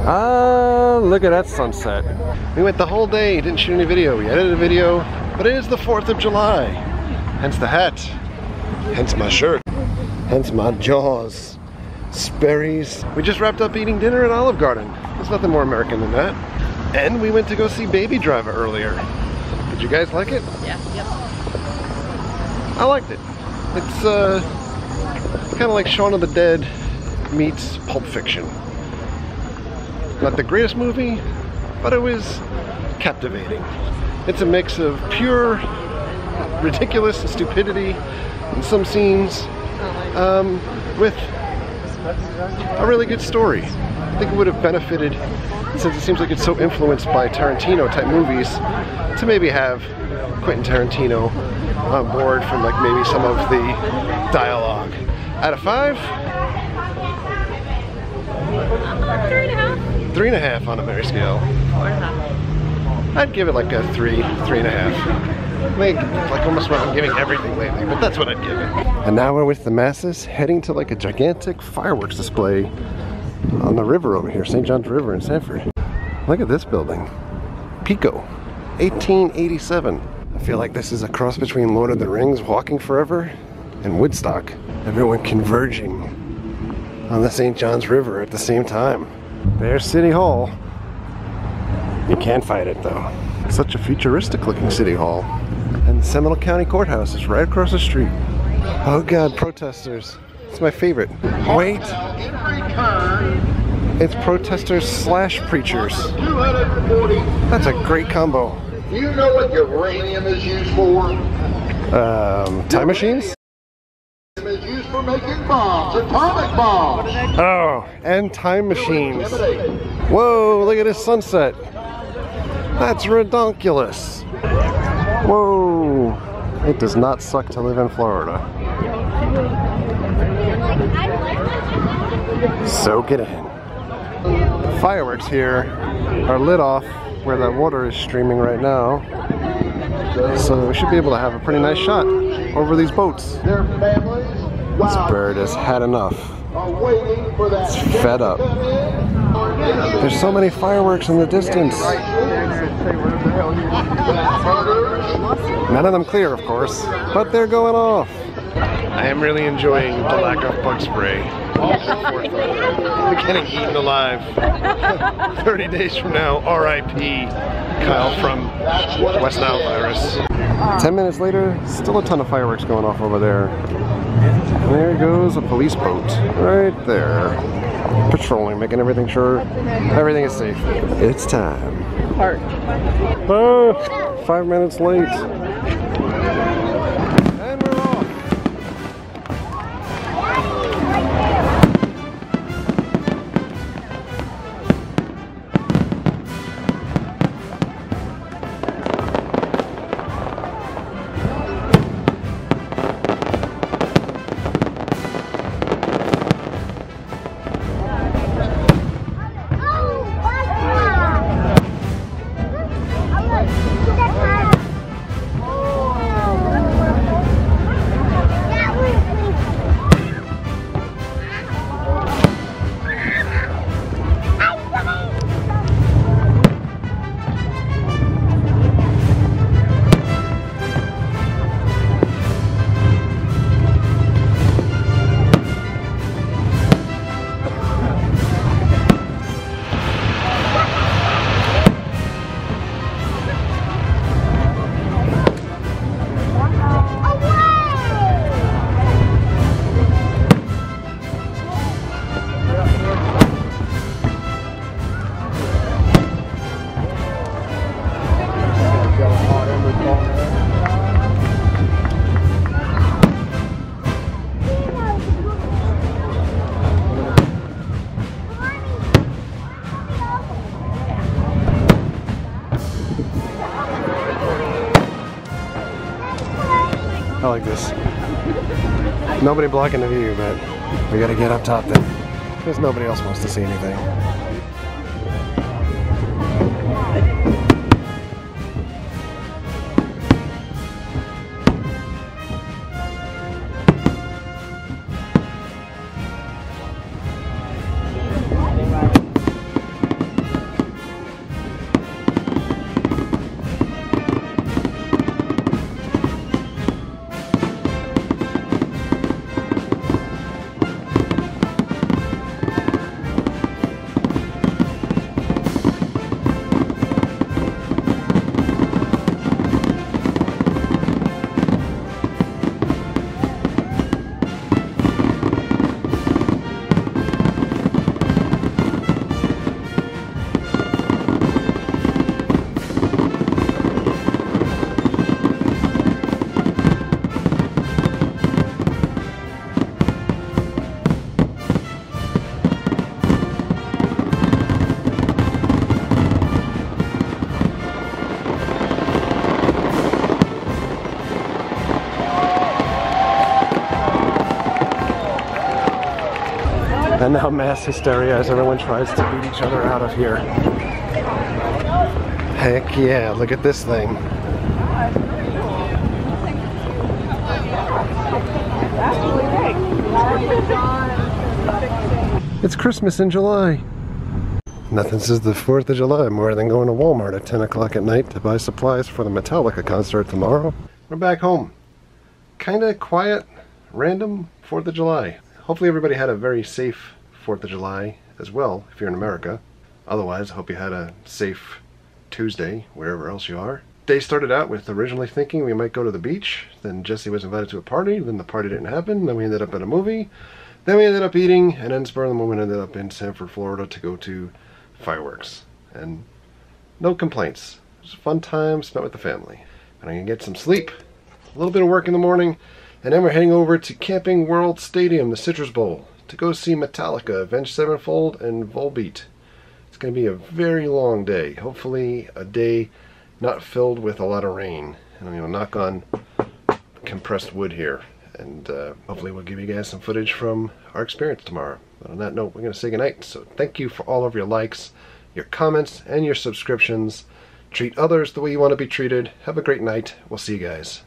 Ah, look at that sunset. We went the whole day, didn't shoot any video. We edited a video, but it is the 4th of July. Hence the hat, hence my shirt, hence my jaws. Sperry's. We just wrapped up eating dinner at Olive Garden. There's nothing more American than that. And we went to go see Baby Driver earlier. Did you guys like it? Yeah, yep. I liked it. It's kind of like Shaun of the Dead meets Pulp Fiction. Not the greatest movie, but it was captivating. It's a mix of pure ridiculous stupidity in some scenes with a really good story. I think it would have benefited, since it seems like it's so influenced by Tarantino type movies, to maybe have Quentin Tarantino on board from like maybe some of the dialogue. Out of 5? 3.5. 3.5 on a Mary scale. 4.5. I'd give it like a 3.5. Like almost what I'm giving everything lately, but that's what I'd give it. And now we're with the masses heading to like a gigantic fireworks display on the river over here, St. John's River in Sanford. Look at this building. Pico, 1887. I feel like this is a cross between Lord of the Rings, Walking Forever, and Woodstock. Everyone converging on the St. John's River at the same time. There's City Hall. You can't fight it though. Such a futuristic looking City Hall. And the Seminole County Courthouse is right across the street. Oh God, protesters. It's my favorite. Wait. It's protesters slash preachers. That's a great combo. Do you know what uranium is used for? Time machines? Uranium is used for making bombs, atomic bombs. Oh, and time machines. Whoa, look at this sunset. That's redonkulous. Whoa. It does not suck to live in Florida. Soak it in. The fireworks here are lit off where the water is streaming right now. So we should be able to have a pretty nice shot over these boats. Their families, This bird has had enough. are waiting for that. It's fed up. There's so many fireworks in the distance. None of them clear, of course, but they're going off. I am really enjoying the lack of bug spray. We're getting eaten alive. 30 days from now, R.I.P. Kyle from West Nile virus. 10 minutes later, still a ton of fireworks going off over there. And there goes a police boat right there. Patrolling, making everything sure everything is safe. It's time. Park. Oh, 5 minutes late. And we're off. I like this. Nobody blocking the view, but we gotta get up top then, because nobody else wants to see anything. And now mass hysteria as everyone tries to beat each other out of here. Heck yeah, look at this thing. It's Christmas in July. Nothing says the 4th of July more than going to Walmart at 10 o'clock at night to buy supplies for the Metallica concert tomorrow. We're back home. Kinda quiet, random 4th of July. Hopefully everybody had a very safe 4th of July as well, if you're in America. Otherwise, I hope you had a safe Tuesday, wherever else you are. Day started out with originally thinking we might go to the beach. Then Jesse was invited to a party. Then the party didn't happen. Then we ended up at a movie. Then we ended up eating. And then spur of the moment ended up in Sanford, Florida to go to fireworks. And no complaints. It was a fun time spent with the family. And I'm going to get some sleep. A little bit of work in the morning. And then we're heading over to Camping World Stadium, the Citrus Bowl, to go see Metallica, Avenged Sevenfold, and Volbeat. It's going to be a very long day. Hopefully a day not filled with a lot of rain. And I'm going to knock on compressed wood here. And hopefully we'll give you guys some footage from our experience tomorrow. But on that note, we're going to say goodnight. So thank you for all of your likes, your comments, and your subscriptions. Treat others the way you want to be treated. Have a great night. We'll see you guys.